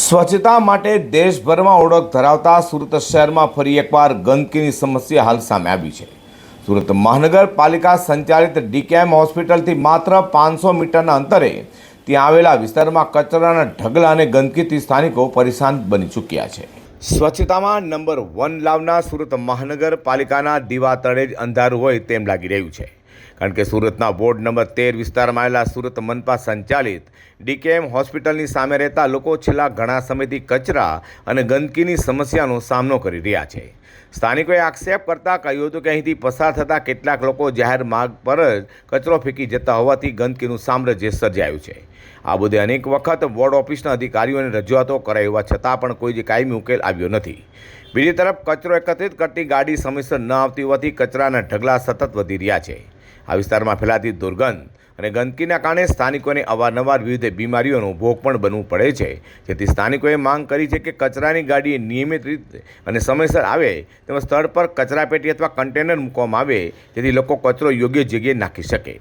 સ્વચ્છતા માટે દેશભરમાં ઓળખ ધરાવતા સુરત શહેરમાં ફરી એકવાર ગંદકીની સમસ્યા હાલ સામે આવી છે। સુરત મહાનગરપાલિકા સંચાલિત ડીકેએમ હોસ્પિટલથી માત્ર 500 મીટરના અંતરે ત્યાં આવેલા વિસ્તારમાં કચરાના ઢગલા અને ગંદકીથી સ્થાનિકો પરેશાન બની ચૂક્યા છે। સ્વચ્છતામાં નંબર 1 લાવનાર સુરત મહાનગરપાલિકાના દીવા તળે જ અંધારું હોય તેમ લાગી રહ્યું છે, કારણ કે સુરતના વોર્ડ નંબર 13 વિસ્તારમાં આવેલા સુરત મનપા સંચાલિત ડીકેએમ હોસ્પિટલની સામે રહેતા લોકો છેલ્લા ઘણા સમયથી કચરા અને ગંદકીની સમસ્યાનો સામનો કરી રહ્યા છે। સ્થાનિકોએ આક્ષેપ કરતાં કહ્યું હતું કે અહીંથી પસાર થતા કેટલાક લોકો જાહેર માર્ગ પર જ કચરો ફેંકી જતા હોવાથી ગંદકીનું સામ્રાજ્ય સર્જાયું છે। આ બધે અનેક વખત વોર્ડ ઓફિસના અધિકારીઓને રજૂઆતો કરાઈ હોવા છતાં પણ કોઈ જ કાયમી ઉકેલ આવ્યો નથી। બીજી તરફ કચરો એકત્રિત કરતી ગાડી સમયસર ન આવતી હોવાથી કચરાના ઢગલા સતત વધી રહ્યા છે। આ વિસ્તારમાં ફેલાતી દુર્ગંધ અને ગંદકીના કારણે સ્થાનિકોને અવારનવાર વિવિધ બીમારીઓનો ભોગ પણ બનવું પડે છે, જેથી સ્થાનિકોએ માંગ કરી છે કે કચરાની ગાડી નિયમિત રીતે અને સમયસર આવે તેમજ સ્થળ પર કચરાપેટી અથવા કન્ટેનર મૂકવામાં આવે, જેથી લોકો કચરો યોગ્ય જગ્યાએ નાખી શકે।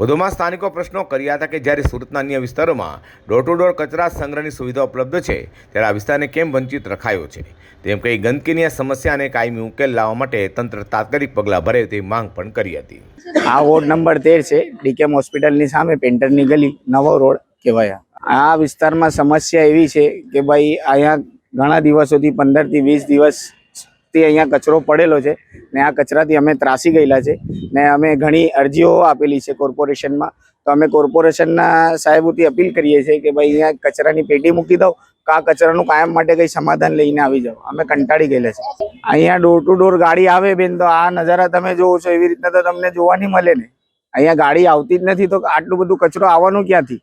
વધુમાં સ્થાનિકો પ્રશ્નો કર્યા હતા કે જ્યારે સુરતના અન્ય વિસ્તારોમાં ડોર ટુ ડોર કચરા સંગ્રહની સુવિધા ઉપલબ્ધ છે, ત્યારે આ વિસ્તારને કેમ વંચિત રખાયો છે, તેમ કહી ગંદકીની આ સમસ્યાને કાયમી ઉકેલ લાવવા માટે તંત્ર તાત્કાલિક પગલાં ભરે તેવી માંગ પણ કરી હતી। આ વોર્ડ નંબર 13 છે, ડીકેએમ હોસ્પિટલની સામે પેન્ટરની ગલી, નવો રોડ કહેવાય। આ વિસ્તારમાં સમસ્યા એવી છે કે ભાઈ અહીંયા ઘણા દિવસોથી 15 થી 20 દિવસથી અહીંયા કચરો પડેલો છે ને આ કચરાથી અમે ત્રાસી ગયેલા છે ને અમે ઘણી અરજીઓ આપેલી છે કોર્પોરેશનમાં। તો અમે કોર્પોરેશનના સાહેબોથી અપીલ કરીએ છીએ કે ભાઈ અહીંયા કચરાની પેટી મૂકી દો, આ કચરાનું કાયમ માટે કંઈ સમાધાન લઈને આવી જાઓ, અમે કંટાળી ગયેલા છે। અહીંયા ડોર ટુ ડોર ગાડી આવે બેન, તો આ નજારા તમે જોવો છો એવી રીતના તો તમને જોવા નહીં મળે ને। અહીંયા ગાડી આવતી જ નથી તો આટલું બધું કચરો આવવાનું ક્યાંથી?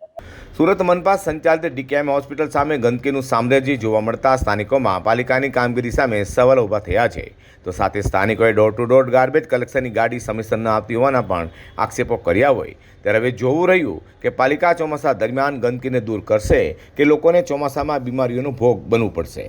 સુરત મનપા સંચાલિત ડીકેએમ હોસ્પિટલ સામે ગંદકીનું સામ્રાજ્ય જોવા મળતા સ્થાનિકોમાં પાલિકાની કામગીરી સામે સવાલો ઊભા થયા છે, તો સાથે સ્થાનિકોએ ડોર ટુ ડોર ગાર્બેજ કલેક્શનની ગાડી સમયસર ન આવતી હોવાના પણ આક્ષેપો કર્યા હોય। ત્યારે હવે જોવું રહ્યું કે પાલિકા ચોમાસા દરમિયાન ગંદકીને દૂર કરશે કે લોકોને ચોમાસામાં બીમારીઓનો ભોગ બનવું પડશે।